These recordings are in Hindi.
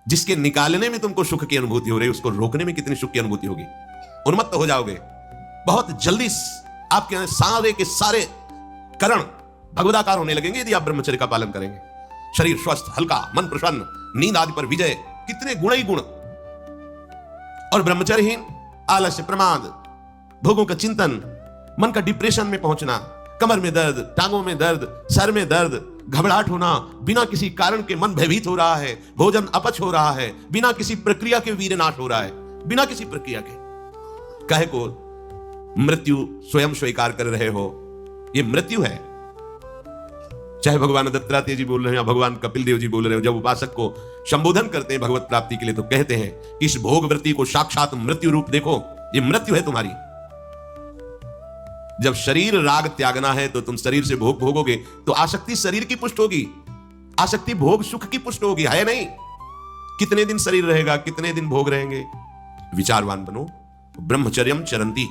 जिसके निकालने में तुमको सुख की अनुभूति हो रही है, उसको रोकने में कितनी सुख की अनुभूति होगी। उन्मत्त हो जाओगे बहुत जल्दी, आपके सारे के सारे करण भगवदाकार होने लगेंगे यदि आप ब्रह्मचर्य का पालन करेंगे। शरीर स्वस्थ, हल्का, मन प्रसन्न, नींद आदि पर विजय, कितने गुण ही गुण। और ब्रह्मचर्यहीन आलस्य, प्रमाद, भोगों का चिंतन, मन का डिप्रेशन में पहुंचना, कमर में दर्द, टांगों में दर्द, सर में दर्द, घबराहट होना, बिना किसी कारण के मन भयभीत हो रहा है, भोजन अपच हो रहा है, बिना किसी प्रक्रिया के वीरनाश हो रहा है, बिना किसी प्रक्रिया के। काहे को मृत्यु स्वयं स्वीकार कर रहे हो, ये मृत्यु है। चाहे भगवान दत्तात्रेय जी बोल रहे हैं या भगवान कपिल देव जी बोल रहे हो, जब उपासक को संबोधन करते हैं भगवत प्राप्ति के लिए तो कहते हैं इस भोग वृत्ति को साक्षात मृत्यु रूप देखो, ये मृत्यु है तुम्हारी। जब शरीर राग त्यागना है तो तुम शरीर से भोग भोगोगे तो आसक्ति शरीर की पुष्ट होगी, आसक्ति भोग सुख की पुष्ट होगी, है नहीं। कितने दिन शरीर रहेगा, कितने दिन भोग रहेंगे। विचारवान बनो, ब्रह्मचर्यम चरंती,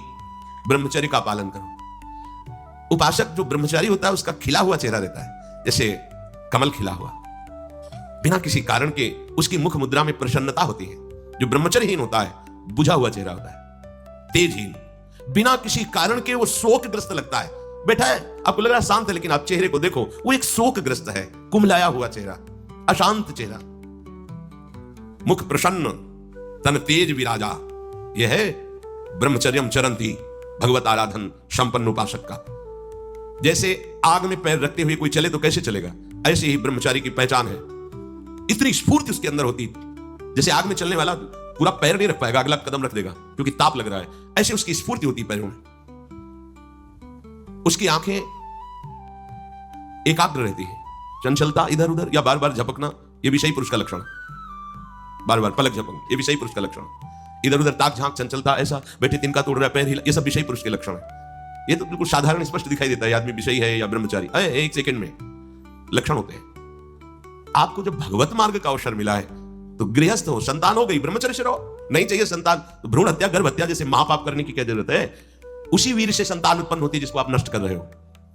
ब्रह्मचर्य का पालन करो। उपासक जो ब्रह्मचारी होता है उसका खिला हुआ चेहरा रहता है, जैसे कमल खिला हुआ, बिना किसी कारण के उसकी मुख मुद्रा में प्रसन्नता होती है। जो ब्रह्मचर्यहीन होता है बुझा हुआ चेहरा होता है, तेजहीन, बिना किसी कारण के वो शोकग्रस्त लगता है। बैठा है, आपको लग रहा है शांत है, लेकिन आप चेहरे को देखो, वो एक शोकग्रस्त है, कुम्हलाया हुआ चेहरा, अशांत चेहरा, मुख प्रसन्न, तन तेज विराजा। यह है ब्रह्मचर्यम चरंती, भगवत आराधन संपन्न उपासक का। जैसे आग में पैर रखते हुए कोई चले तो कैसे चलेगा, ऐसे ही ब्रह्मचारी की पहचान है। इतनी स्फूर्ति उसके अंदर होती, जैसे आग में चलने वाला पूरा पैर नहीं रख पाएगा, अगला कदम रख देगा क्योंकि ताप लग रहा है, ऐसे उसकी स्फूर्ति होती पैरों में। उसकी आंखें एकाग्र रहती है, चंचलता इधर उधर या बार बार झपकना यह भी सही पुरुष का लक्षण, बार बार पलक झपकना यह भी सही पुरुष का लक्षण, इधर उधर ताक झांक चंचलता, ऐसा बैठे तिनका तोड़ रहा है, पैर हिला, ये सब विषयी पुरुष के लक्षण है। ये तो बिल्कुल साधारण स्पष्ट दिखाई देता है आदमी विषयी है या ब्रह्मचारी, एक सेकंड में लक्षण होते हैं। आपको जब भगवत मार्ग का अवसर मिला है तो गृहस्थ हो, संतान हो गई, ब्रह्मचर्य से रहो। नहीं चाहिए संतान तो भ्रूण हत्या, गर्भ हत्या जैसे महापाप करने की क्या जरूरत है। उसी वीर से संतान उत्पन्न होती है जिसको आप नष्ट कर रहे हो,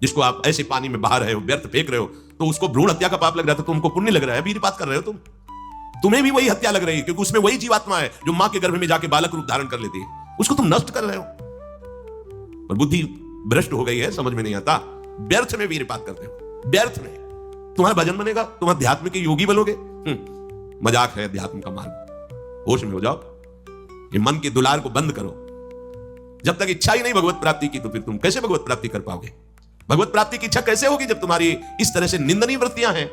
जिसको आप ऐसे पानी में बहा रहे हो, व्यर्थ फेंक रहे हो, तो उसको भ्रूण हत्या का पाप लग रहा है, तो तुमको पुण्य लग रहा है, वीरपात कर रहे हो तुम्हें भी वही हत्या लग रही है, क्योंकि उसमें वही जीवात्मा है जो मां के गर्भ में जाके बालक रूप धारण कर लेती है, उसको तुम नष्ट कर रहे हो। और बुद्धि भ्रष्ट हो गई है, समझ में नहीं आता, व्यर्थ में वीरपात करते हो, व्यर्थ में। तुम्हारा भजन बनेगा, तुम अध्यात्म के योगी बनोगे, मजाक है अध्यात्म का मार्ग। होश में हो जाओ, ये मन के दुलार को बंद करो। जब तक इच्छा ही नहीं भगवत प्राप्ति की तो फिर तुम कैसे भगवत प्राप्ति कर पाओगे। भगवत प्राप्ति की इच्छा कैसे होगी जब तुम्हारी इस तरह से निंदनीय वृत्तियां हैं।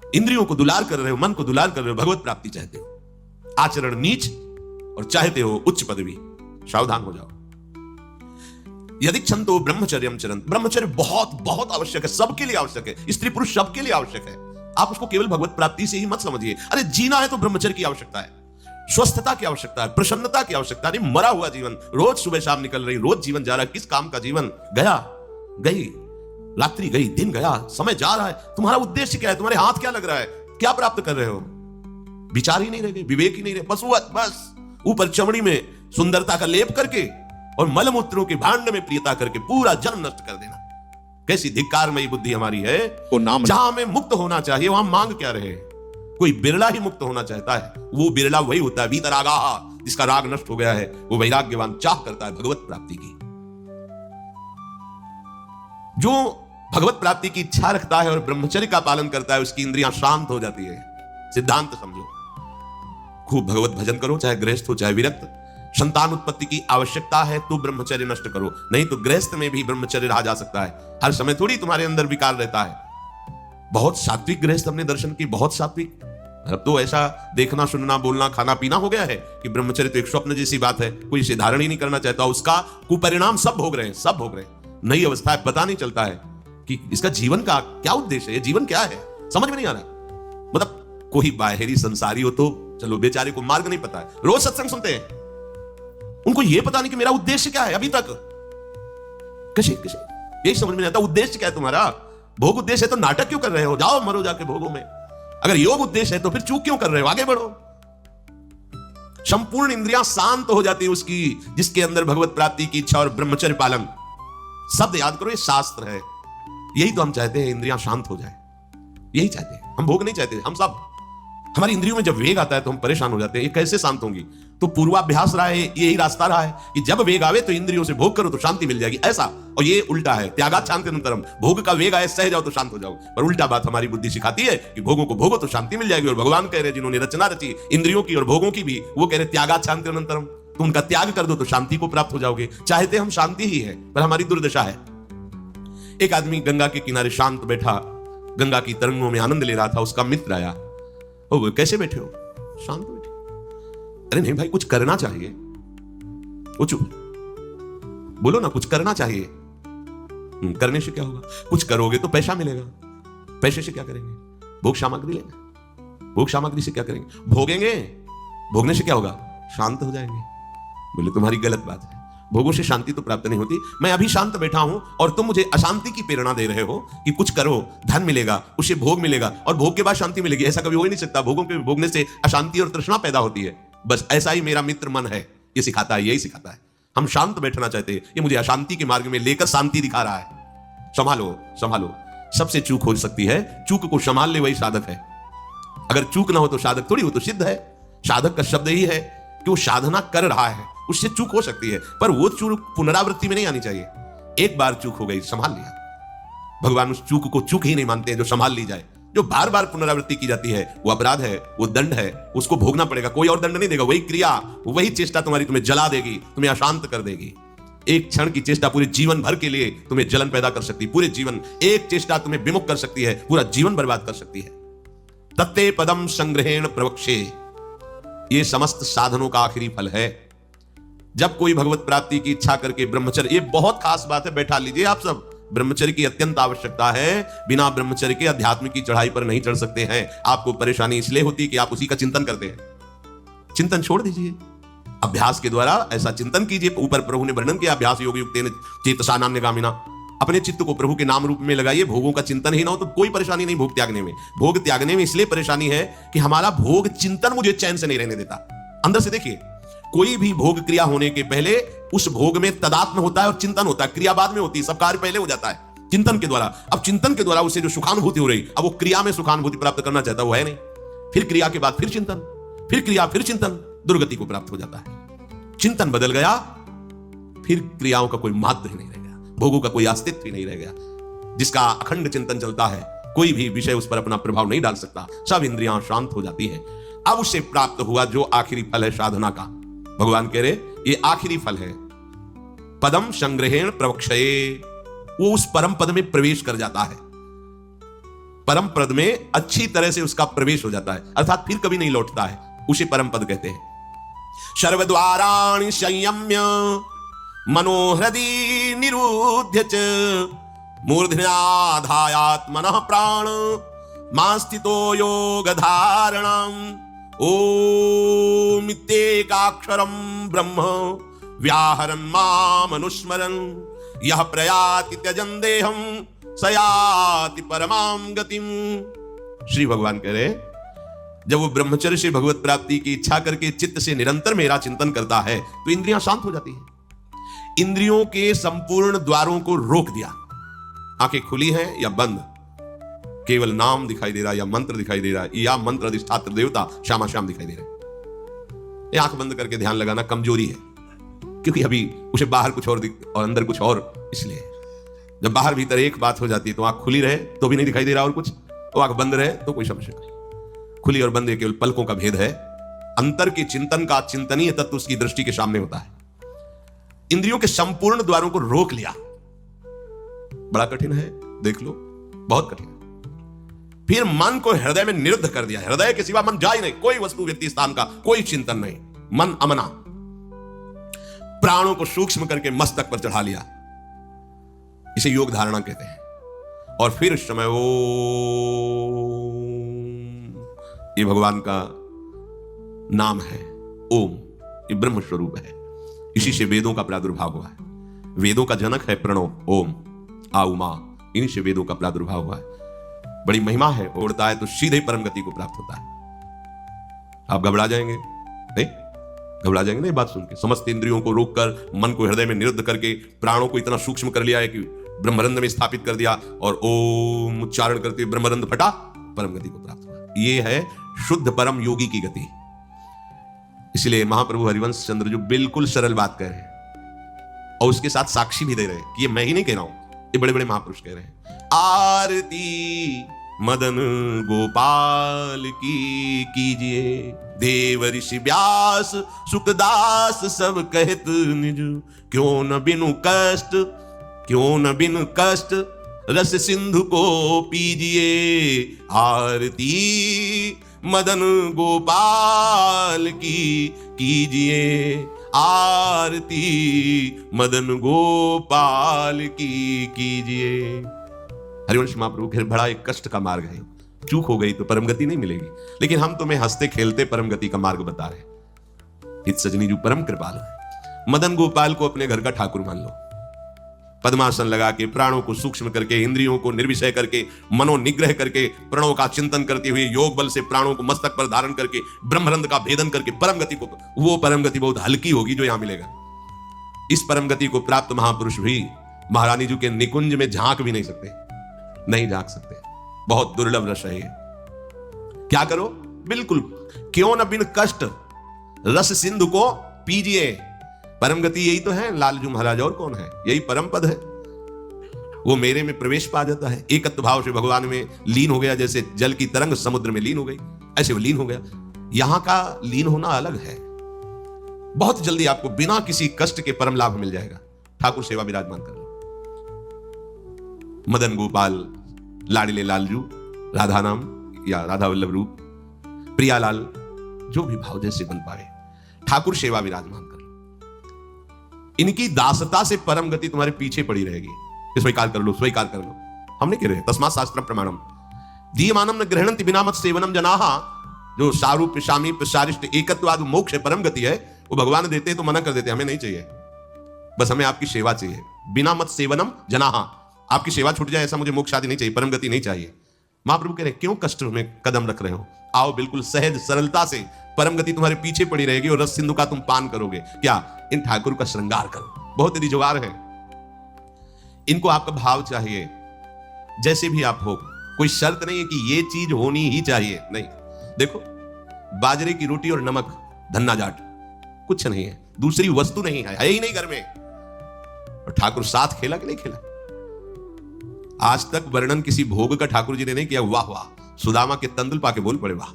इंद्रियों को दुलार कर रहे हो, मन को दुलार कर रहे हो, भगवत प्राप्ति चाहते हो, आचरण नीच और चाहते हो उच्च पदवी। सावधान हो जाओ। यदि क्षंतो ब्रह्मचर्यम चरंत, ब्रह्मचर्य बहुत बहुत आवश्यक है, सबके लिए आवश्यक है, स्त्री पुरुष सबके लिए आवश्यक है। आप उसको केवल भगवत प्राप्ति से ही मत समझिए। अरे जीना है तो ब्रह्मचर्य की आवश्यकता है, स्वस्थता की आवश्यकता है, प्रसन्नता की आवश्यकता है। नहीं मरा हुआ जीवन, रोज सुबह शाम निकल रही, रोज जीवन जा रहा है, किस काम का जीवन, गया गई रात्रि गई, दिन गया, समय जा रहा है। तुम्हारा उद्देश्य क्या है, तुम्हारे हाथ क्या लग रहा है, क्या प्राप्त कर रहे हो। विचार ही नहीं रहे, विवेक ही नहीं रहे, बस ऊपर चमड़ी में सुंदरता का लेप करके और मलमूत्रों के भांड में प्रियता करके पूरा जन्म नष्ट कर देना। कैसी धिक्कारमयी बुद्धि हमारी है। जहां हमें मुक्त होना चाहिए वहां मांग क्या रहे। कोई बिरला ही मुक्त होना चाहता है, वो बिरला वही होता है वीतरागाहा, जिसका राग नष्ट हो गया है, वो वैराग्यवान चाह करता है भगवत प्राप्ति की। जो भगवत प्राप्ति की इच्छा रखता है और ब्रह्मचर्य का पालन करता है, उसकी इंद्रियां शांत हो जाती है। सिद्धांत समझो। खूब भगवत भजन करो, चाहे गृहस्थ हो चाहे विरक्त। संतान उत्पत्ति की आवश्यकता है तो ब्रह्मचर्य नष्ट करो, नहीं तो गृहस्थ में भी ब्रह्मचर्य रहा जा सकता है। हर समय थोड़ी तुम्हारे अंदर विकार रहता है। बहुत सात्विक गृहस्थ हमने दर्शन की, बहुत सात्विक। अब तो ऐसा देखना सुनना बोलना खाना पीना हो गया है कि ब्रह्मचर्य तो एक स्वप्न जैसी बात है, कोई इसे धारण ही नहीं करना चाहता। उसका कुपरिणाम सब भोग रहे हैं, सब भोग रहे हैं। नई अवस्था है, पता नहीं चलता है कि इसका जीवन का क्या उद्देश्य है, जीवन क्या है, समझ में नहीं आ रहा। मतलब कोई बाहरी संसारी हो तो चलो, बेचारे को मार्ग नहीं पता है, रोज सत्संग सुनते हैं, उनको यह पता नहीं कि मेरा उद्देश्य क्या है। अभी तक कैसे यही समझ में नहीं आता, उद्देश्य क्या है तुम्हारा। भोग उद्देश्य है तो नाटक क्यों कर रहे हो, जाओ मरो जाके भोगों में। अगर योग उद्देश्य है तो फिर चूक क्यों कर रहे हो, आगे बढ़ो। संपूर्ण इंद्रियां शांत हो जाती है उसकी, जिसके अंदर भगवत प्राप्ति की इच्छा और ब्रह्मचर्य पालन। शब्द याद करो, ये शास्त्र है। यही तो हम चाहते हैं, इंद्रियां शांत हो जाए, यही चाहते हैं हम। भोग नहीं चाहते हम सब, हमारी इंद्रियों में जब वेग आता है तो हम परेशान हो जाते हैं, ये कैसे शांत होंगी? तो पूर्वाभ्यास रहा है, यही रास्ता रहा है कि जब वेग आवे तो इंद्रियों से भोग करो तो शांति मिल जाएगी, ऐसा। और ये उल्टा है, त्यागात शांतिरंतरम, भोग का वेग आए सह जाओ तो शांत हो जाओ। पर उल्टा बात हमारी बुद्धि सिखाती है कि भोगों को भोगो तो शांति मिल जाएगी। और भगवान कह रहे जिन्होंने रचना रची इंद्रियों की और भोगों की भी, वो कह रहे त्यागात शांतिरंतरम, तो उनका त्याग कर दो तो शांति को प्राप्त हो जाओगे। चाहते हम शांति ही है, पर हमारी दुर्दशा है। एक आदमी गंगा के किनारे शांत बैठा, गंगा की तरंगों में आनंद ले रहा था। उसका मित्र आया, ओ कैसे बैठे हो? शांत बैठे। अरे नहीं भाई, कुछ करना चाहिए। वो चुप, बोलो ना, कुछ करना चाहिए। करने से क्या होगा? कुछ करोगे तो पैसा मिलेगा, पैसे से क्या करेंगे? भोग सामग्री लेंगे, भोग सामग्री से क्या करेंगे? भोगेंगे, भोगने से क्या होगा? शांत हो जाएंगे। बोले तुम्हारी गलत बात है, भोगों से शांति तो प्राप्त नहीं होती। मैं अभी शांत बैठा हूं और तुम मुझे अशांति की प्रेरणा दे रहे हो कि कुछ करो, धन मिलेगा, उससे भोग मिलेगा और भोग के बाद शांति मिलेगी। ऐसा कभी हो ही नहीं सकता। भोगों के भोगने से अशांति और तृष्णा पैदा होती है। बस ऐसा ही मेरा मित्र मन है, ये सिखाता है, यही सिखाता है। हम शांत बैठना चाहते हैं, ये मुझे अशांति के मार्ग में लेकर शांति दिखा रहा है। संभालो संभालो, सबसे चूक हो सकती है, चूक को संभाल ले वही साधक है। अगर चूक ना हो तो साधक थोड़ी, हो तो सिद्ध है। साधक का शब्द ही है कि वो साधना कर रहा है, उससे चूक हो सकती है, पर वो चूक पुनरावृत्ति में नहीं आनी चाहिए। एक बार चूक हो गई, संभाल लिया। भगवान उस चूक को चूक ही नहीं मानते हैं जो संभाल ली जाए। जो बार बार पुनरावृत्ति की जाती है वो अपराध है, वो दंड है, उसको भोगना पड़ेगा। कोई और दंड नहीं देगा, वही क्रिया, वही चेष्टा तुम्हारी तुम्हें जला देगी, तुम्हें अशांत कर देगी। एक क्षण की चेष्टा पूरे जीवन भर के लिए तुम्हें जलन पैदा कर सकती है। पूरे जीवन एक चेष्टा तुम्हें विमुख कर सकती है, पूरा जीवन बर्बाद कर सकती है। तत्ते पदम संग्रहेण प्रवक्षे, ये समस्त साधनों का आखिरी फल है। जब कोई भगवत प्राप्ति की इच्छा करके ब्रह्मचर्य, ये बहुत खास बात है, बैठा लीजिए आप सब। ब्रह्मचर्य की अत्यंत आवश्यकता है। बिना ब्रह्मचर्य के अध्यात्म की चढ़ाई पर नहीं चढ़ सकते हैं। आपको परेशानी इसलिए होती है कि आप उसी का चिंतन करते हैं। चिंतन छोड़ दीजिए, अभ्यास के द्वारा ऐसा चिंतन कीजिए। ऊपर प्रभु ने वर्णन किया, अभ्यास योग युक्तेन चेतसा नान्यगामिना। अपने चित्त को प्रभु के नाम रूप में लगाइए। भोगों का चिंतन ही ना हो तो कोई परेशानी नहीं भोग त्यागने में। भोग त्यागने में इसलिए परेशानी है कि हमारा भोग चिंतन मुझे चैन से नहीं रहने देता। अंदर से देखिए, कोई भी भोग क्रिया होने के पहले उस भोग में तदात्म होता है और चिंतन होता है। क्रिया बाद में होती है, सब कार्य पहले हो जाता है चिंतन के द्वारा। अब चिंतन के द्वारा उसे जो सुखानुभूति हो रही, अब वो क्रिया में सुखानुभूति प्राप्त करना चाहता, वो है नहीं। फिर क्रिया के बाद फिर चिंतन, फिर क्रिया, फिर चिंतन, दुर्गति को प्राप्त हो जाता है। चिंतन बदल गया, फिर क्रियाओं का कोई महत्व ही नहीं रह गया, भोगों का कोई अस्तित्व ही नहीं रह गया। जिसका अखंड चिंतन चलता है, कोई भी विषय उस पर अपना प्रभाव नहीं डाल सकता, सब इंद्रियां शांत हो जाती हैं। अब उसे प्राप्त हुआ जो आखिरी फल है साधना का। भगवान कह रहे ये आखिरी फल है। पदम संग्रहेण प्रवक्षये, वो उस परम पद में प्रवेश कर जाता है। परम पद में अच्छी तरह से उसका प्रवेश हो जाता है, अर्थात फिर कभी नहीं लौटता है। उसे परम पद कहते हैं। सर्वद्वाराणि संयम्य मनोहृदि निरुध्य च मूर्धन्याधायात्मनः प्राण मास्थितो योग धारणम् ओम इत्येकाक्षरं ब्रह्म व्याहरन् मामनुस्मरन् यह प्रयाति त्यजन् देहं स याति परमां गतिम्। श्री भगवान कह रहे, जब वो ब्रह्मचर्य से भगवत प्राप्ति की इच्छा करके चित्त से निरंतर मेरा चिंतन करता है तो इंद्रियां शांत हो जाती हैं। इंद्रियों के संपूर्ण द्वारों को रोक दिया। आंखें खुली हैं या बंद, केवल नाम दिखाई दे रहा है या मंत्र दिखाई दे रहा है, या मंत्र अधिष्ठात्र देवता श्यामा श्याम दिखाई दे रहे हैं। आंख बंद करके ध्यान लगाना कमजोरी है, क्योंकि अभी उसे बाहर कुछ और और अंदर कुछ और। इसलिए जब बाहर भीतर एक बात हो जाती है तो आंख खुली रहे तो भी नहीं दिखाई दे रहा और कुछ, वो आंख बंद रहे तो कोई समस्या नहीं। खुली और बंद केवल पलकों का भेद है। अंतर के चिंतन का चिंतनीय तत्व उसकी दृष्टि के सामने होता है। इंद्रियों के संपूर्ण द्वारों को रोक लिया, बड़ा कठिन है, देख लो, बहुत कठिन है। फिर मन को हृदय में निरुद्ध कर दिया। हृदय के सिवा मन जा ही नहीं, कोई वस्तु व्यक्ति स्थान का कोई चिंतन नहीं, मन अमना। प्राणों को सूक्ष्म करके मस्तक पर चढ़ा लिया, इसे योग धारणा कहते हैं। और फिर उस समय वो ये भगवान का नाम है, ओम, ये ब्रह्म स्वरूप है। इसी से वेदों का प्रादुर्भाव हुआ है। वेदों का जनक है प्रणव, ओम, आ उमा, इन्हीं से वेदों का प्रादुर्भाव हुआ है। बड़ी महिमा है, उड़ता है तो सीधे परम गति को प्राप्त होता है। आप घबरा जाएंगे नहीं, घबरा जाएंगे नहीं बात सुन के। समस्त इंद्रियों को रोककर, मन को हृदय में निरुद्ध करके, प्राणों को इतना सूक्ष्म कर लिया है कि ब्रह्मरंध में स्थापित कर दिया, और ओम उच्चारण करते ब्रह्मरंध फटा, परम गति को प्राप्त हुआ। ये है शुद्ध परम योगी की गति। इसलिए महाप्रभु हरिवंश चंद्र जो बिल्कुल सरल बात कह रहे हैं और उसके साथ साक्षी भी दे रहे हैं कि ये मैं ही नहीं कह रहा हूं, ये बड़े बड़े महापुरुष कह रहे हैं। आरती मदन गोपाल की कीजिए, देव ऋषि व्यास सुखदास सब कहत निज, क्यों न बिनु कष्ट, क्यों न बिनु कष्ट रस सिंधु को पीजिए। आरती मदन गोपाल की कीजिए, आरती मदन गोपाल की कीजिए। हरिवंश महाप्रभु फिर बड़ा एक कष्ट का मार्ग है, चूक हो गई तो परम गति नहीं मिलेगी, लेकिन हम तुम्हें हंसते खेलते परम गति का मार्ग बता रहे हैं। इत सजनी जो परम कृपालु है। मदन गोपाल को अपने घर का ठाकुर मान लो, पद्मासन लगा के, प्राणों को सूक्ष्म करके, इंद्रियों को निर्विषय करके, मनोनिग्रह करके, प्रणों का चिंतन करते हुए, योग बल से प्राणों को मस्तक पर धारण करके, ब्रह्मरंध्र का भेदन करके परम गति को, वो परम गति बहुत हल्की होगी जो यहां मिलेगा। इस परम गति को प्राप्त महापुरुष भी महारानी जी के निकुंज में झांक भी नहीं सकते, नहीं झांक सकते, बहुत दुर्लभ रस है ये। क्या करो? बिल्कुल, क्यों न बिन कष्ट रस सिंधु को पीजिए। परम गति यही तो है लालजू महाराज, और कौन है? यही परम पद है। वो मेरे में प्रवेश पा जाता है, एकत्व भाव से भगवान में लीन हो गया, जैसे जल की तरंग समुद्र में लीन हो गई, ऐसे वो लीन हो गया। यहां का लीन होना अलग है। बहुत जल्दी आपको बिना किसी कष्ट के परम लाभ मिल जाएगा। ठाकुर सेवा विराजमान कर लो। मदन गोपाल, लाडले लालजू, राधा नाम या राधा वल्लभ रूप, प्रियालाल, जो भी भाव जैसे बन पाए, ठाकुर सेवा विराजमान कर लो। इनकी दासता से परम गति तुम्हारे पीछे पड़ी रहेगी। स्वीकार कर लो, स्वीकार कर लो। हम नहीं कह रहे, तस्मात् शास्त्रम प्रमाणम दीयमानम न गृह्णन्ति बिना मत सेवनम जनाहा। जो सारूप शामीप सारिष्ट एकत्वाद मोक्ष परम गति है, वो भगवान देते तो मना कर देते, हमें नहीं चाहिए, बस हमें आपकी सेवा चाहिए। बिना मत सेवनम जनाहा, आपकी सेवा छूट जाए ऐसा मुझे मोक्ष आदि नहीं चाहिए, परम गति नहीं चाहिए। महाप्रभु कह रहे क्यों कष्ट में कदम रख रहे हो? आओ, बिल्कुल सहज सरलता से परम गति तुम्हारे पीछे पड़ी रहेगी और रस सिंधु का तुम पान करोगे। क्या? इन ठाकुर का श्रृंगार करो। बहुत यदि जुगाड़ है, इनको आपका भाव चाहिए, जैसे भी आप हो। कोई शर्त नहीं है कि ये चीज होनी ही चाहिए, नहीं। देखो, बाजरे की रोटी और नमक, धन्ना जाट, कुछ नहीं है, दूसरी वस्तु नहीं है ही नहीं घर में। और ठाकुर साथ खेला कि नहीं खेला? आज तक वर्णन किसी भोग का ठाकुर जी ने नहीं किया। वाह वाह, सुदामा के तंदुल पाके बोल पड़े वाह,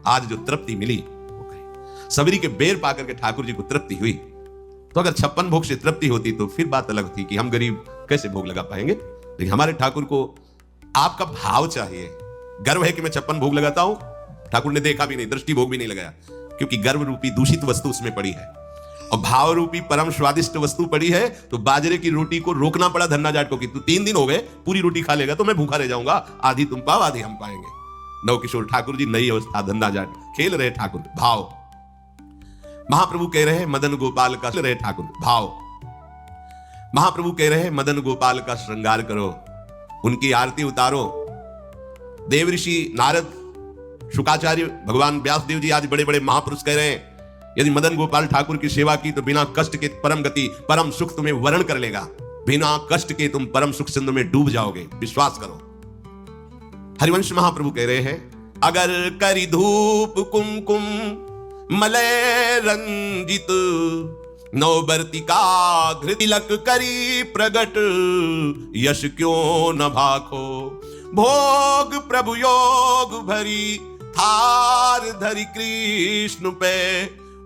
आज जो तृप्ति मिली वो कही। सबरी के बेर पाकर के ठाकुर जी को तृप्ति हुई। तो अगर 56 भोग से तृप्ति होती तो फिर बात अलग थी कि हम गरीब कैसे भोग लगा पाएंगे, लेकिन हमारे ठाकुर को आपका भाव चाहिए। गर्व है कि मैं 56 भोग लगाता हूं, ठाकुर ने देखा भी नहीं, दृष्टि भोग भी नहीं लगाया, क्योंकि गर्व रूपी दूषित वस्तु उसमें पड़ी है और भाव रूपी परम स्वादिष्ट वस्तु पड़ी है। तो बाजरे की रोटी को रोकना पड़ा धन्ना जाट को कि तू 3 दिन हो गए पूरी रोटी खा लेगा तो मैं भूखा रह जाऊंगा, आधी तुम पाओ आधी हम पाएंगे। नवकिशोर ठाकुर जी, नई अवस्था, धन्ना जाट खेल रहे ठाकुर भाव। महाप्रभु कह रहे मदन गोपाल का रहे ठाकुर भाव। महाप्रभु कह रहे मदन गोपाल का श्रृंगार करो, उनकी आरती उतारो। देव ऋषि नारद, शुकाचार्य, भगवान व्यासदेव जी, आज बड़े बड़े महापुरुष कह रहे हैं यदि मदन गोपाल ठाकुर की सेवा की तो बिना कष्ट के परम गति, परम सुख तुम्हें वरण कर लेगा। बिना कष्ट के तुम परम सुख सिंधु में डूब जाओगे, विश्वास करो। हरिवंश महाप्रभु कह रहे हैं अगर करी धूप कुमकुम मलय रंजित, नौबर्तिका घृतिलक करी प्रगट, यश क्यों न भाखो। भोग प्रभु योग भरी थार धरि कृष्ण पे,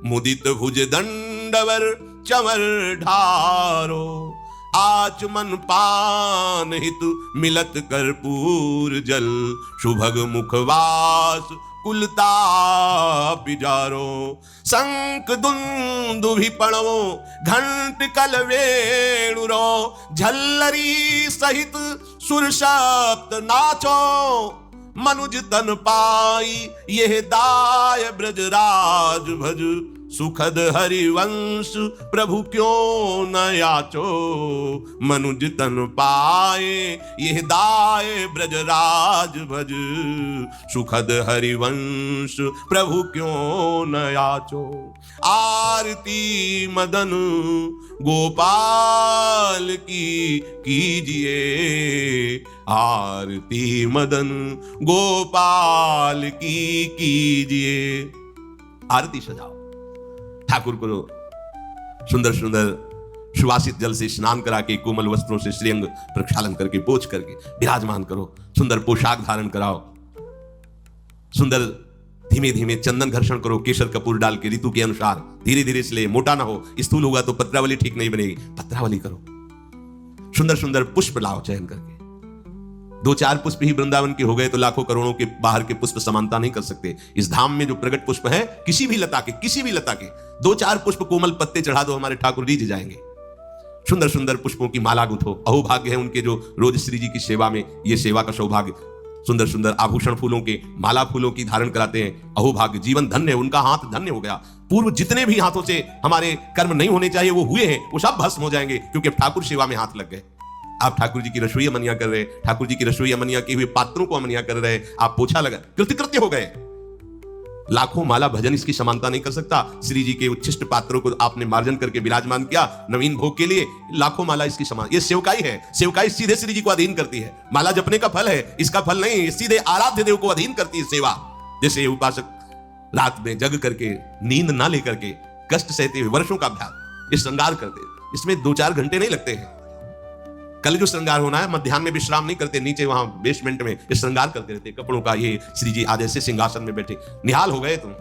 मुदित भुज दंडवर चमर ढारो। आचमन पान हित मिलत कर्पूर जल, शुभग मुखवास कुलता पिजारो। शंख दुंदुभि पणवो घंट कल वेणुरो, झल्लरी सहित सुर सप्त नाचो। मनुज तन पाई यह दाय ब्रजराज भज, सुखद हरिवंश प्रभु क्यों न याचो, मनुज तन पाए यह दाए ब्रजराज भज, सुखद हरिवंश प्रभु क्यों न याचो। आरती मदन गोपाल की कीजिए, आरती मदन गोपाल की कीजिए। आरती सजाओ, ठाकुर को सुंदर सुंदर सुवासित जल से स्नान करा के, कोमल वस्त्रों से श्रीअंग प्रक्षालन करके, पोंछ करके विराजमान करो, सुंदर पोशाक धारण कराओ, सुंदर धीमे धीमे चंदन घर्षण करो, केसर कपूर डाल के ऋतु के अनुसार धीरे धीरे, इसलिए मोटा ना हो, स्थूल होगा तो पत्रावली ठीक नहीं बनेगी, पत्रावली करो। सुंदर सुंदर पुष्प लाओ चयन करके, 2-4 पुष्प ही वृंदावन के हो गए तो लाखों करोड़ों के बाहर के पुष्प समानता नहीं कर सकते। इस धाम में जो प्रगट पुष्प है, किसी भी लता के 2-4 पुष्प कोमल पत्ते चढ़ा दो, हमारे ठाकुर रीझ जाएंगे। सुंदर सुंदर पुष्पों की माला गुथो, अहोभाग्य है उनके जो रोज श्री जी की सेवा में, ये सेवा का सौभाग्य। सुंदर सुंदर आभूषण फूलों के, माला फूलों की धारण कराते हैं, अहोभाग्य, जीवन धन्य, उनका हाथ धन्य हो गया। पूर्व जितने भी हाथों से हमारे कर्म नहीं होने चाहिए वो हुए हैं, वो सब भस्म हो जाएंगे, क्योंकि ठाकुर सेवा में हाथ लग गए। आप ठाकुर जी की रसोई अमनिया कर रहे, ठाकुर जी की रसोई अमनिया के हुए पात्रों को अमनिया कर रहे, आप पोछा लगा, कृतकृत्य हो गए। लाखों माला भजन इसकी समानता नहीं कर सकता। श्री जी के उच्छिष्ट पात्रों को आपने मार्जन करके विराजमान किया नवीन भोग के लिए, लाखों माला इसकी समान। ये सेवकाई है, सेवकाई सीधे श्री जी को अधीन करती है। माला जपने का फल है, इसका फल नहीं, सीधे आराध्य देव को अधीन करती है सेवा। जैसे उपासक रात में जग करके, नींद ना लेकर के, कष्ट सहते हुए वर्षों का अभ्यास, ये श्रृंगार करते, इसमें 2-4 घंटे नहीं लगते हैं। कल जो श्रृंगार होना है, मध्याह्न में विश्राम नहीं करते, नीचे वहां बेसमेंट में ये श्रृंगार करते रहते कपड़ों का। ये श्री जी आज ऐसे सिंहासन में बैठे, निहाल हो गए तुम।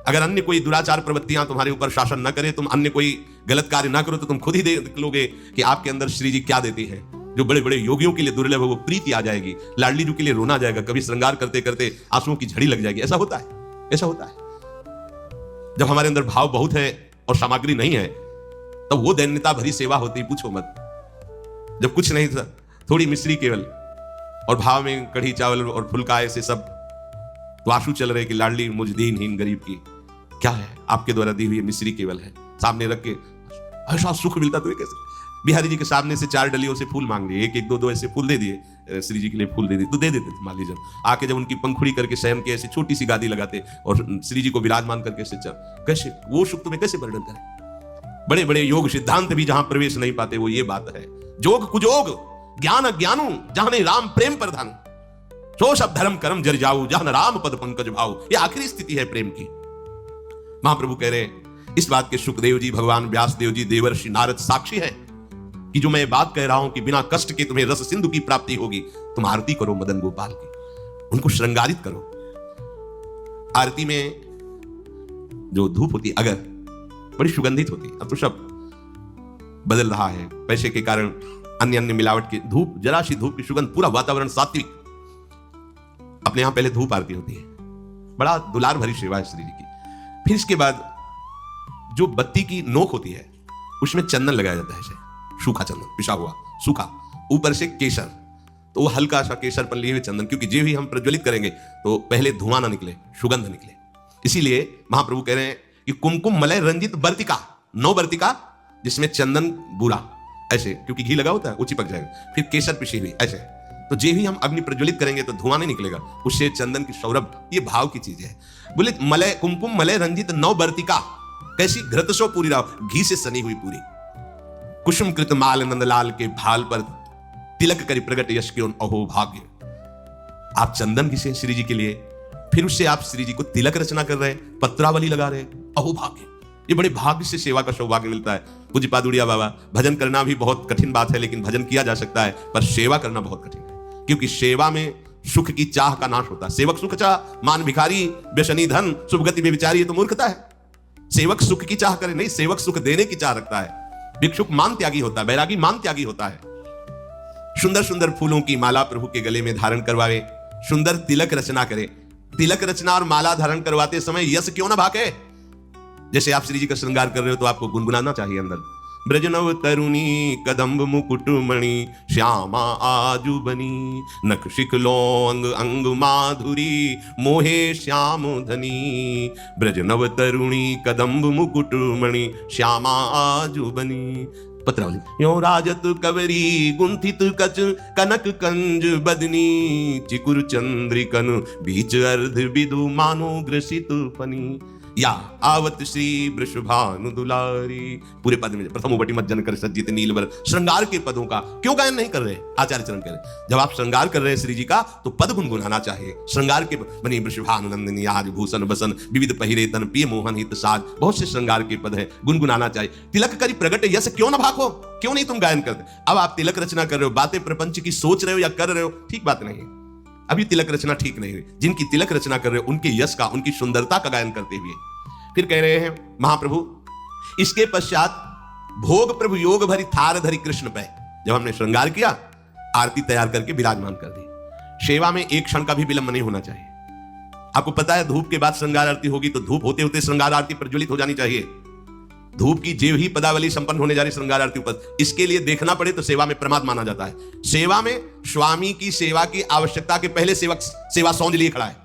अगर अन्य कोई दुराचार प्रवृत्तियां तुम्हारे ऊपर शासन न करे, तुम अन्य कोई गलत कार्य ना करो, तो तुम खुद ही देख लोगे कि आपके अंदर श्री जी क्या देती है। जो बड़े बड़े योगियों के लिए दुर्लभ है वो प्रीति आ जाएगी, लाडली जी के लिए रोना जाएगा, कभी श्रृंगार करते करते आंसुओं की झड़ी लग जाएगी। ऐसा होता है, ऐसा होता है। जब हमारे अंदर भाव बहुत है और सामग्री नहीं है, तब वो दैन्यता भरी सेवा होती, पूछो मत। जब कुछ नहीं था, थोड़ी मिश्री केवल, और भाव में कढ़ी चावल और फुलकाए से सब, तो आंसू चल रहे कि लाडली मुझ दीनहीन गरीब की क्या है, आपके द्वारा दी हुई मिश्री केवल है, सामने रख के ऐसा सुख मिलता। तो कैसे बिहारी जी के सामने से 4 डलियों से फूल मांग लिए, 1-1, 2-2 ऐसे फूल दे दिए, श्री जी के लिए फूल दे दिए, तो दे देते थे। मान लीजिए आके जब उनकी पंखुड़ी करके शयन के ऐसी छोटी सी गादी लगाते और श्री जी को विराजमान करके ऐसे चल, कैसे वो सुख तुम्हें कैसे वर्णन करें। बड़े बड़े योग सिद्धांत भी जहां प्रवेश नहीं पाते, वो ये बात है। जोग कुजोग ज्ञान अज्ञानू, जहां नहीं राम प्रेम प्रधान, सो सब धर्म कर्म जर जाऊ, जहां राम पद पंकज भाऊ। ये आखिरी स्थिति है प्रेम की। महाप्रभु कह रहे इस बात के सुखदेव जी, भगवान व्यासदेव जी, देवर्षि नारद साक्षी है कि जो मैं बात कह रहा हूं कि बिना कष्ट के तुम्हें रस सिंधु की प्राप्ति होगी। तुम आरती करो मदन गोपाल की, उनको श्रृंगारित करो। आरती में जो धूप होती अगर बड़ी सुगंधित होती, अब तो सब बदल रहा है पैसे के कारण, अन्य अन्य मिलावट की धूप, जरा सी धूप की सुगंध, पूरा वातावरण सात्विक। अपने यहां पहले धूप आरती होती है, बड़ा दुलार भरी सेवा है श्री जी की। फिर इसके बाद जो बत्ती की नोक होती है उसमें चंदन लगाया जाता है, सूखा चंदन पिसा हुआ सूखा, ऊपर से केसर, तो वो हल्का सा केसर पर लिए हुए चंदन, क्योंकि जो भी हम प्रज्वलित करेंगे तो पहले धुआं ना निकले, सुगंध निकले। इसीलिए महाप्रभु कह रहे हैं कि कुमकुम मलय रंजित बर्तिका, 9 बर्तिका जिसमें चंदन बुरा ऐसे, क्योंकि घी लगा होता है वो चिपक जाएगा, फिर केसर पिसी हुई ऐसे, तो जे भी हम अग्नि प्रज्वलित करेंगे तो धुआं नहीं निकलेगा, उससे चंदन की सौरभ, ये भाव की चीज है। बोले मलय कुमकुम मलय रंजित 9 बर्तिका, कैसी घृतसो पूरी राव, घी से सनी हुई पूरी, कुसुम कृत माल नंदलाल के भाल पर तिलक करी प्रगट यश के अहो भाग्य। आप चंदन घिसे श्री जी के लिए, फिर उससे आप श्री जी को तिलक रचना कर रहे, पत्रावली लगा रहे, अहो भाग्य। ये बड़े भाग्य से सेवा का सौभाग्य मिलता है। पूज्य पादुड़िया बाबा, भजन करना भी बहुत कठिन बात है, लेकिन भजन किया जा सकता है, पर सेवा करना बहुत कठिन है, क्योंकि सेवा में सुख की चाह का नाश होता है। सेवक सुख चाह मान भिखारी, व्यसनी धन, शुभ गति बेविचारी, ये तो मूर्खता है। सेवक सुख की चाह करे नहीं, सेवक सुख देने की चाह रखता है। भिक्षुक मान त्यागी होता है, बैरागी मान त्यागी होता है। सुंदर सुंदर फूलों की माला प्रभु के गले में धारण करवावे, सुंदर तिलक रचना करे। तिलक रचना और माला धारण करवाते समय यश क्यों ना भागे। जैसे आप श्री जी का श्रृंगार कर रहे हो तो आपको गुनगुनाना चाहिए अंदर, ब्रजनव तरुणी कदम्ब मुकुटमणि श्यामा आजु बनी, नख शिखलो अंग अंग माधुरी मोहे श्याम धनी। ब्रजनव तरुणी कदम्ब मुकुटमणि श्यामा आजु बनी। पत्रावली। यो राजत कवरी गुंथित कच कनक कंज बदनी, चिकुर चंद्रिकन बीच अर्ध विदु मानो ग्रसित फनी। या आवत श्री वृषभानु दुलारी। पूरे पद में प्रथम बटी मज्जन कर सज्जित नीलवर, श्रृंगार के पदों का क्यों गायन नहीं कर रहे? आचार्य चरण कह रहे जब आप श्रृंगार कर रहे हैं श्री जी का तो पद गुनगुनाना चाहिए। श्रृंगार के बनी वृषभानु नंदिनी आज भूषण बसन, विविध पहिरे तन पिय मोहन हित साज। बहुत से श्रृंगार के पद है, गुनगुनाना चाहिए। तिलक करी प्रगट यश क्यों न भाको, क्यों नहीं तुम गायन करते? अब आप तिलक रचना कर रहे हो, बातें प्रपंच की सोच रहे हो या कर रहे हो, ठीक बात नहीं है। अभी तिलक रचना ठीक नहीं है। जिनकी तिलक रचना कर रहे हो उनके यश का, उनकी सुंदरता का गायन करते हुए फिर कह रहे हैं महाप्रभु। इसके पश्चात भोग प्रभु योग भरी थार धरी कृष्ण पे। जब हमने श्रृंगार किया, आरती तैयार करके विराजमान कर दी। सेवा में एक क्षण का भी विलंब नहीं होना चाहिए। आपको पता है धूप के बाद श्रृंगार आरती होगी तो धूप होते होते श्रृंगार आरती प्रज्वलित हो जानी चाहिए। धूप की जेव ही पदावली संपन्न होने जा रही श्रृंगार आरती पर। इसके लिए देखना पड़े तो सेवा में प्रमाद माना जाता है। सेवा में स्वामी की सेवा की आवश्यकता के पहले सेवक सेवा सौंध लिए खड़ा है।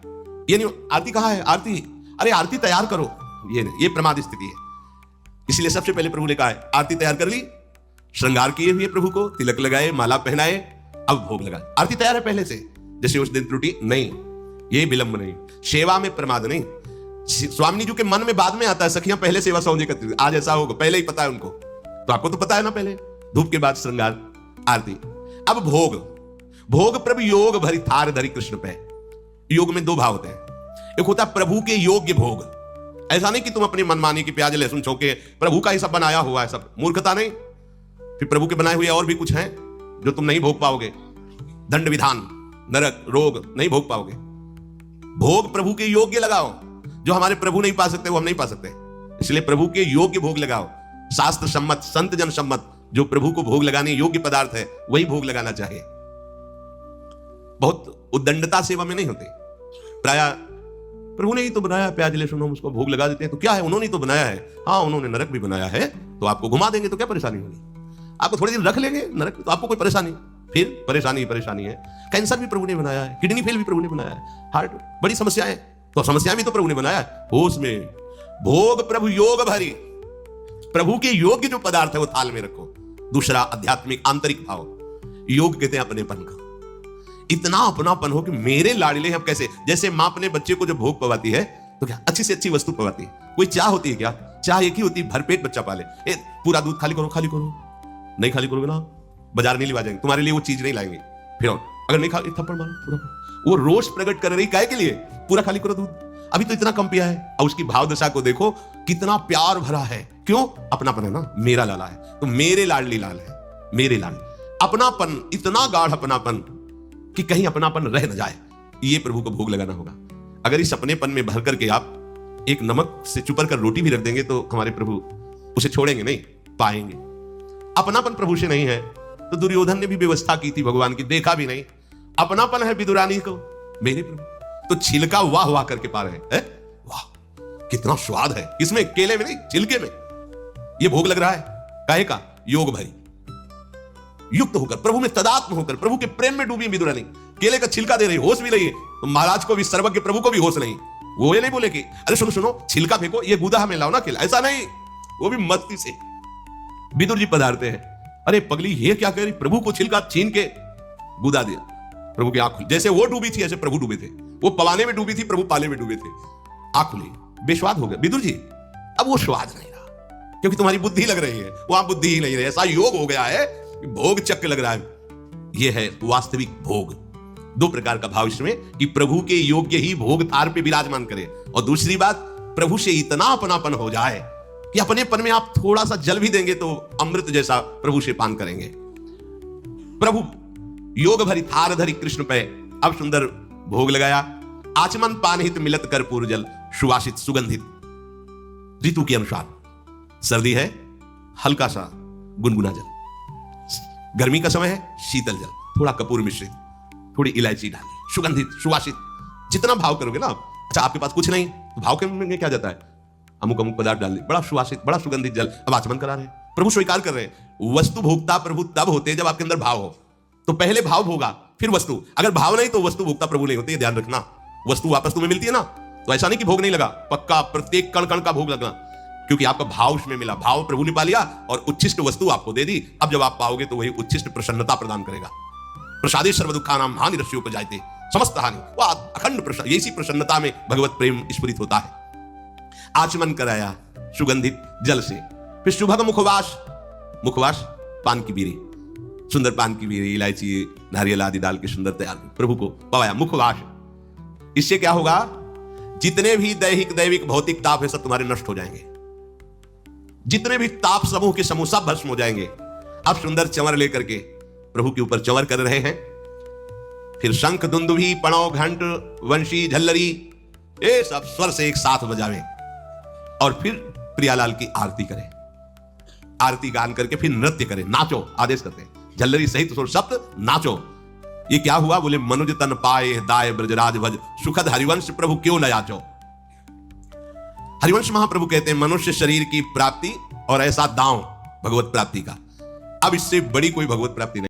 ये नहीं आरती कहाँ है, आरती, अरे आरती तैयार करो, ये प्रमाद स्थिति है। इसलिए सबसे पहले प्रभु ने कहा है आरती तैयार कर ली, श्रृंगार किए हुए प्रभु को तिलक लगाए, माला पहनाए, अब भोग लगाए। आरती तैयार है पहले से, जैसे उस दिन त्रुटि नहीं, ये विलंब नहीं, सेवा में प्रमाद नहीं। स्वामी जी के मन में बाद में आता है सखियां पहले सेवा सौंधे करती, आज ऐसा होगा, पहले ही पता है उनको। तो आपको तो पता है ना, पहले धूप के बाद श्रृंगार आरती। अब भोग, भोग प्रभु योग भरी थार धरी कृष्ण पे। योग में दो भाव होते हैं, एक होता है प्रभु के योग्य भोग। ऐसा नहीं कि तुम अपनी मनमानी की प्याज लहसुन छौके प्रभु का ही सब बनाया हुआ है, सब मूर्खता नहीं। फिर प्रभु के बनाए हुए और भी कुछ हैं जो तुम नहीं भोग पाओगे, दंड विधान, नरक, रोग नहीं भोग पाओगे। भोग प्रभु के योग्य लगाओ, जो हमारे प्रभु नहीं पा सकते वो हम नहीं पा सकते, इसलिए प्रभु के योग्य भोग लगाओ। शास्त्र सम्मत, संत जन सम्मत जो प्रभु को भोग लगाने योग्य पदार्थ है वही भोग लगाना चाहिए। बहुत उद्दंडता सेवा में नहीं होती। प्राय प्रभु ने ही तो बनाया, प्याज लहसुन हम उसको भोग लगा देते हैं तो क्या है, उन्होंने ही तो बनाया है। हाँ, उन्होंने नरक भी बनाया है तो आपको घुमा देंगे तो क्या परेशानी होगी? आपको थोड़े दिन रख लेंगे नरक तो आपको कोई परेशानी? फिर परेशानी ही परेशानी है। कैंसर भी प्रभु ने बनाया है, किडनी फेल भी प्रभु ने बनाया है, हार्ट, बड़ी समस्याएं, तो समस्याएं भी तो प्रभु ने बनाया है। होश में भोग प्रभु योग भरी, प्रभु के योग्य जो पदार्थ है वो थाल में रखो। दूसरा आध्यात्मिक आंतरिक भाव, योग कहते हैं अपनेपन का। इतना अपनापन हो कि मेरे लाडले हैं। अब कैसे, जैसे मां अपने बच्चे को जब भोग पवाती है तो क्या अच्छी से अच्छी वस्तु पवाती है। कोई चाह होती है क्या? चाह एक ही होती है, भरपेट बच्चा पाले। पूरा दूध खाली करो, खाली करो, नहीं खाली करोगे ना बाजार नहीं ले जाएंगे, तुम्हारे लिए वो चीज नहीं लाएंगे। फिर अगर नहीं खा, थप्पड़ मारो पूरा। वो रोष प्रकट कर रही काय के लिए, पूरा खाली करो दूध, अभी तो इतना कम पिया है। और उसकी भाव दशा को देखो, कितना प्यार भरा है। क्यों? अपनापन है ना, मेरा लाला है तो मेरे लाडली लाल है, मेरे लाल। अपनापन, इतना गाढ़ अपनापन कि कहीं अपनापन रह न जाए, ये प्रभु को भोग लगाना होगा। अगर इस अपनेपन में भर करके आप एक नमक से चुपर कर रोटी भी रख देंगे तो हमारे प्रभु उसे छोड़ेंगे नहीं, पाएंगे। अपनापन प्रभु से नहीं है तो दुर्योधन ने भी व्यवस्था की थी भगवान की, देखा भी नहीं। अपनापन है विदुरानी को, मेरे प्रभु तो छिलका वाह वाह करके पा रहे हैं। वाह कितना स्वाद है इसमें, केले में नहीं छिलके में। ये भोग लग रहा है काहे का? योग भरी, युक्त होकर, प्रभु में तदात्म होकर, प्रभु के प्रेम में डूबी विदुरानी। केले का छिलका दे रही, होश भी नहीं है। तो महाराज को भी, सर्वज्ञ प्रभु को भी होश नहीं। वो ये नहीं बोले कि अरे सुनो सुनो छिलका फेंको, ये गुदा हमें लाओ ना केला, ऐसा नहीं। वो भी मस्ती से विदुर जी पधारते हैं। अरे पगली ये क्या कह रही, प्रभु को छिलका छीन के गुदा दिया। प्रभु की आंख खुली, जैसे वो डूबी थी ऐसे प्रभु डूबे थे। वो पवाने में डूबी थी, प्रभु पाले में डूबे थे। आंख खुली, बेस्वाद हो गया विदुर जी। अब वो स्वाद नहीं रहा क्योंकि तुम्हारी बुद्धि लग रही है, वहां बुद्धि ही नहीं रही। ऐसा योग हो गया है, भोग चक्र लग रहा है। यह है वास्तविक भोग। दो प्रकार का भाव इसमें कि प्रभु के योग्य ही भोग थार पे विराजमान करे, और दूसरी बात प्रभु से इतना अपनापन हो जाए कि अपनेपन में आप थोड़ा सा जल भी देंगे तो अमृत जैसा प्रभु से पान करेंगे। प्रभु योग भरी थार धरी कृष्ण पे। अब सुंदर भोग लगाया। आचमन पानहित मिलत कर्पूर जल, सुवासित सुगंधित। ऋतु के अनुसार, सर्दी है हल्का सा गुनगुना जल, गर्मी का समय है शीतल जल, थोड़ा कपूर मिश्रित, थोड़ी इलायची डाली, सुगंधित सुवासित। जितना भाव करोगे ना। अच्छा आपके पास कुछ नहीं तो भाव के में क्या जाता है, अमुक अमुक पदार्थ डाल दी, बड़ा सुवासित बड़ा सुगंधित जल। अब आचमन करा रहे हैं, प्रभु स्वीकार कर रहे हैं। वस्तु भोक्ता प्रभु तब होते जब आपके अंदर भाव हो। तो पहले भाव भोगा फिर वस्तु, अगर भाव नहीं तो वस्तु भोक्ता प्रभु नहीं होते, ये ध्यान रखना। वस्तु वापस तुम्हें मिलती है ना, तो ऐसा नहीं कि भोग नहीं लगा, पक्का प्रत्येक कण कण का भोग लगना, क्योंकि आपका भाव उसमें मिला, भाव प्रभु ने पा लिया और उच्छिष्ट वस्तु आपको दे दी। अब जब आप पाओगे तो वही उच्छिष्ट प्रसन्नता प्रदान करेगा। प्रसादे सर्व दुखानाम हानि रस्यों पर जाते समस्त हानि, वह अखंड प्रसन्न, इसी प्रसन्नता में भगवत प्रेम स्फुरित होता है। आचमन कराया सुगंधित जल से, फिर सुभग मुखवास, मुखवास पान की बीड़ी, सुंदर पान की बीड़ी, इलायची नारियल आदि डाल के सुंदर तैयार प्रभु को पवाया मुखवास। इससे क्या होगा, जितने भी दैहिक दैविक भौतिक ताप है सब तुम्हारे नष्ट हो जाएंगे, जितने भी ताप समूह के समूह सब भस्म हो जाएंगे। अब सुंदर चंवर लेकर के प्रभु के ऊपर चंवर कर रहे हैं। फिर शंख दुंदुभी पणव घंट वंशी झल्लरी ये सब स्वर से एक साथ बजावें और फिर प्रियालाल की आरती करें। आरती गान करके फिर नृत्य करें, नाचो, आदेश करते हैं, झल्लरी सहित सुर शब्द नाचो। ये क्या हुआ, बोले मनुज तन पाए दाय ब्रजराज भज सुखद हरिवंश प्रभु क्यों न याचो। हरिवंश महाप्रभु कहते हैं मनुष्य शरीर की प्राप्ति और ऐसा दांव भगवत प्राप्ति का, अब इससे बड़ी कोई भगवत प्राप्ति नहीं।